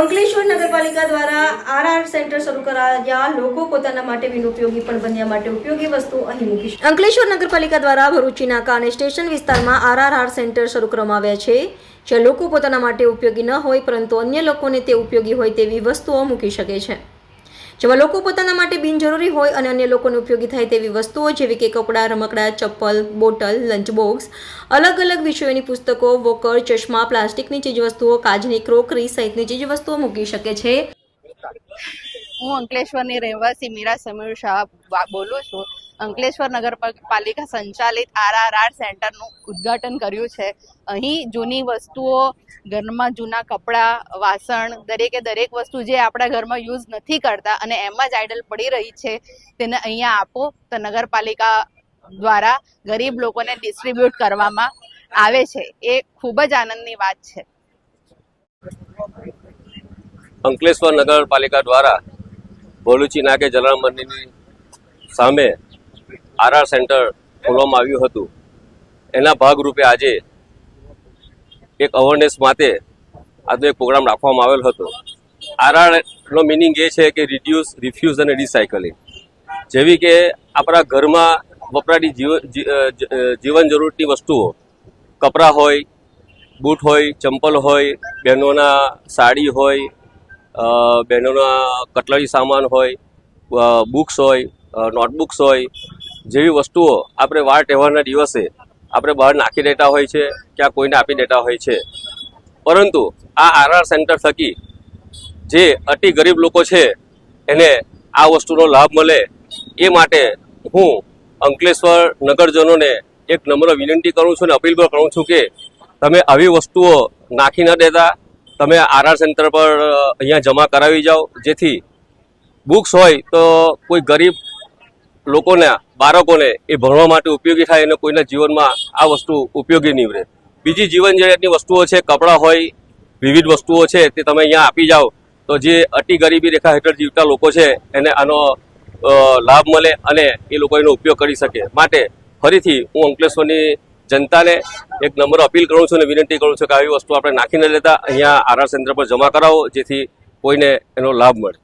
અંકલેશ્વર નગરપાલિકા દ્વારા RR centre શરૂ કરાયા લોકો પોતાના માટે બિનઉપયોગી પણ બન્યા માટે ઉપયોગી વસ્તુ અહીં મૂકી છે। અંકલેશ્વર નગરપાલિકા દ્વારા ભરૂચી નાકા અને સ્ટેશન વિસ્તારમાં આરઆર સેન્ટર શરૂ કરવામાં આવ્યા છે, જ્યાં લોકો પોતાના માટે ઉપયોગી ન હોય પરંતુ અન્ય લોકોને તે ઉપયોગી હોય તેવી વસ્તુઓ મૂકી શકે છે, જેમાં લોકો પોતાના માટે બિનજરૂરી હોય અને અન્ય લોકોને ઉપયોગી થાય તેવી વસ્તુઓ જેવી કે કપડાં, રમકડાં, ચપ્પલ, બોટલ, લંચ બોક્સ, અલગ અલગ વિષયોની પુસ્તકો, વોકર, ચશ્મા, પ્લાસ્ટિકની ચીજવસ્તુઓ, કાચની ક્રોકરી સહિતની ચીજવસ્તુઓ મૂકી શકે છે। હું અંકલેશ્વરની રહેવાસી મીરા સમીર શાહ બોલું છું। અંકલેશ્વર નગરપાલિકા સંચાલિત આરઆર સેન્ટરનું ઉદ્ઘાટન કર્યું છે। અહીં જૂની વસ્તુઓ, ઘરમાં જૂના કપડાં, વાસણ, દરેક વસ્તુ જે આપણા ઘરમાં યુઝ નથી કરતા અને એમ જ આઇડલ પડી રહી છે તેને અહીંયા આપો તો નગરપાલિકા દ્વારા ગરીબ લોકોને ડિસ્ટ્રીબ્યુટ કરવામાં આવે છે। એ ખૂબ જ આનંદની વાત છે। અંકલેશ્વર નગરપાલિકા દ્વારા ભરૂચી નાકે જલારામ મંદિરની સામે આરઆર સેન્ટર ખોલવામાં આવ્યું હતું। એના ભાગરૂપે આજે એક અવેરનેસ માટે આજનો એક પ્રોગ્રામ રાખવામાં આવેલ હતો। આરઆરનો મિનિંગ એ છે કે રિડ્યુસ, રિફ્યુઝ અને રિસાયકલિંગ। જેવી કે આપણા ઘરમાં વપરાતી જીવન જરૂરતની વસ્તુઓ, કપડાં હોય, બૂટ હોય, ચંપલ હોય, બહેનોના સાડી હોય, બહેનોના કટલરી સામાન હોય, બુક્સ હોય, નોટબુક્સ હોય, જેવી વસ્તુઓ આપણે વાર તહેવારના દિવસે આપણે બહાર નાખી દેતા હોય છે, ક્યાં કોઈને આપી દેતા હોય છે। પરંતુ આ આરઆર સેન્ટર થકી જે અતિ ગરીબ લોકો છે એને આ વસ્તુનો લાભ મળે એ માટે હું અંકલેશ્વર નગરજનોને એક નમ્ર વિનંતી કરું છું અને અપીલ પણ કરું છું કે તમે આવી વસ્તુઓ નાખી ન દેતા, તમે આરઆર સેન્ટર પર અહીંયા જમા કરાવી જાઓ, જેથી બુક્સ હોય તો કોઈ ગરીબ લોકોના બાળકોને એ ભણવા માટે ઉપયોગી થાય અને કોઈના જીવનમાં આ વસ્તુ ઉપયોગી નીવડે। બીજી જીવન જરૂરિયાતની વસ્તુઓ છે, કપડાં હોય, વિવિધ વસ્તુઓ છે તે તમે અહીંયા આપી જાઓ તો જે અતિ ગરીબી રેખા હેઠળ જીવતા લોકો છે એને આનો લાભ મળે અને એ લોકો એનો ઉપયોગ કરી શકે। માટે ફરીથી હું અંકલેશ્વરની જનતાને એક નમ્ર અપીલ કરું છું અને વિનંતી કરું છું કે આવી વસ્તુ આપણે નાખી ન લેતા, અહીંયા આરઆર સેન્ટર પર જમા કરાવો જેથી કોઈને એનો લાભ મળે।